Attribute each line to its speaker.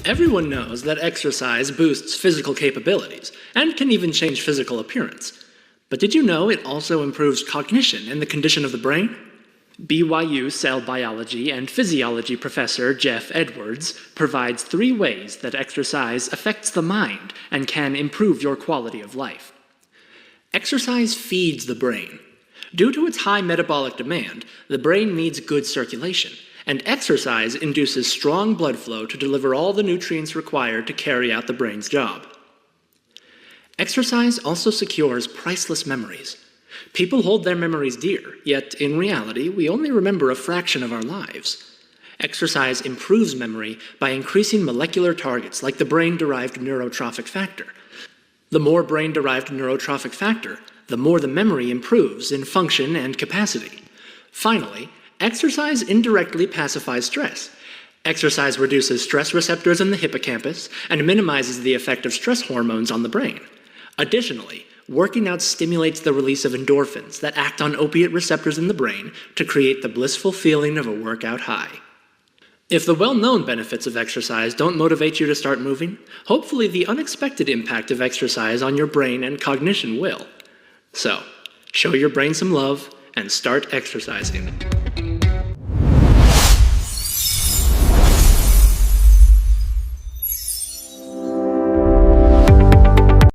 Speaker 1: Everyone knows that exercise boosts physical capabilities, and can even change physical appearance. But did you know it also improves cognition and the condition of the brain? BYU cell biology and physiology professor Jeff Edwards provides 3 ways that exercise affects the mind and can improve your quality of life. Exercise feeds the brain. Due to its high metabolic demand, the brain needs good circulation, and exercise induces strong blood flow to deliver all the nutrients required to carry out the brain's job. Exercise also secures priceless memories. People hold their memories dear, yet in reality, we only remember a fraction of our lives. Exercise improves memory by increasing molecular targets like the brain-derived neurotrophic factor. The more brain-derived neurotrophic factor, the more the memory improves in function and capacity. Finally, exercise indirectly pacifies stress. Exercise reduces stress receptors in the hippocampus and minimizes the effect of stress hormones on the brain. Additionally, working out stimulates the release of endorphins that act on opiate receptors in the brain to create the blissful feeling of a workout high. If the well-known benefits of exercise don't motivate you to start moving, hopefully the unexpected impact of exercise on your brain and cognition will. So, show your brain some love and start exercising.